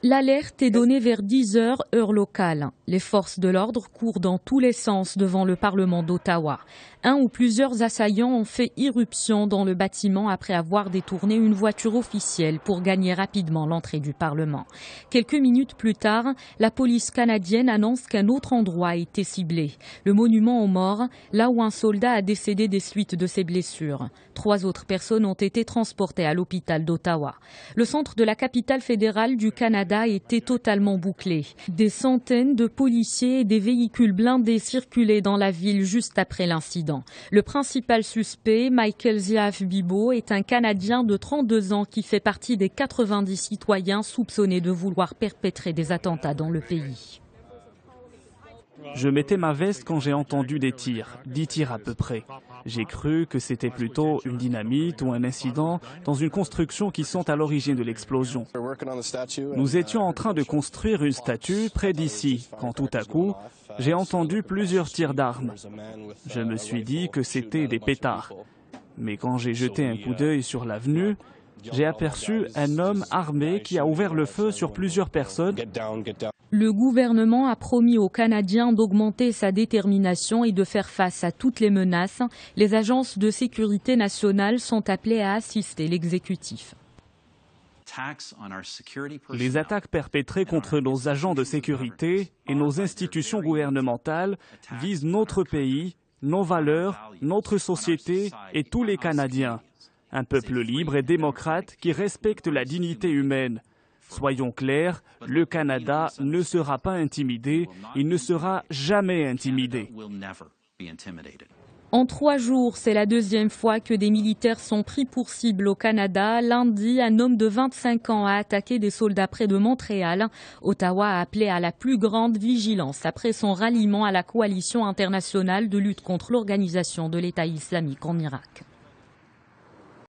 L'alerte est donnée vers 10 heures, heure locale. Les forces de l'ordre courent dans tous les sens devant le Parlement d'Ottawa. Un ou plusieurs assaillants ont fait irruption dans le bâtiment après avoir détourné une voiture officielle pour gagner rapidement l'entrée du Parlement. Quelques minutes plus tard, la police canadienne annonce qu'un autre endroit a été ciblé. Le monument aux morts, là où un soldat a décédé des suites de ses blessures. 3 autres personnes ont été transportées à l'hôpital d'Ottawa. Le centre de la capitale fédérale du Canada était totalement bouclé. Des centaines de policiers et des véhicules blindés circulaient dans la ville juste après l'incident. Le principal suspect, Michael Ziaf Bibo, est un Canadien de 32 ans qui fait partie des 90 citoyens soupçonnés de vouloir perpétrer des attentats dans le pays. Je mettais ma veste quand j'ai entendu des tirs, 10 tirs à peu près. J'ai cru que c'était plutôt une dynamite ou un incident dans une construction qui sont à l'origine de l'explosion. Nous étions en train de construire une statue près d'ici, quand tout à coup, j'ai entendu plusieurs tirs d'armes. Je me suis dit que c'était des pétards. Mais quand j'ai jeté un coup d'œil sur l'avenue, j'ai aperçu un homme armé qui a ouvert le feu sur plusieurs personnes. Le gouvernement a promis aux Canadiens d'augmenter sa détermination et de faire face à toutes les menaces. Les agences de sécurité nationale sont appelées à assister l'exécutif. Les attaques perpétrées contre nos agents de sécurité et nos institutions gouvernementales visent notre pays, nos valeurs, notre société et tous les Canadiens. Un peuple libre et démocrate qui respecte la dignité humaine. Soyons clairs, le Canada ne sera pas intimidé, il ne sera jamais intimidé. En 3 jours, c'est la deuxième fois que des militaires sont pris pour cible au Canada. Lundi, un homme de 25 ans a attaqué des soldats près de Montréal. Ottawa a appelé à la plus grande vigilance après son ralliement à la coalition internationale de lutte contre l'organisation de l'État islamique en Irak.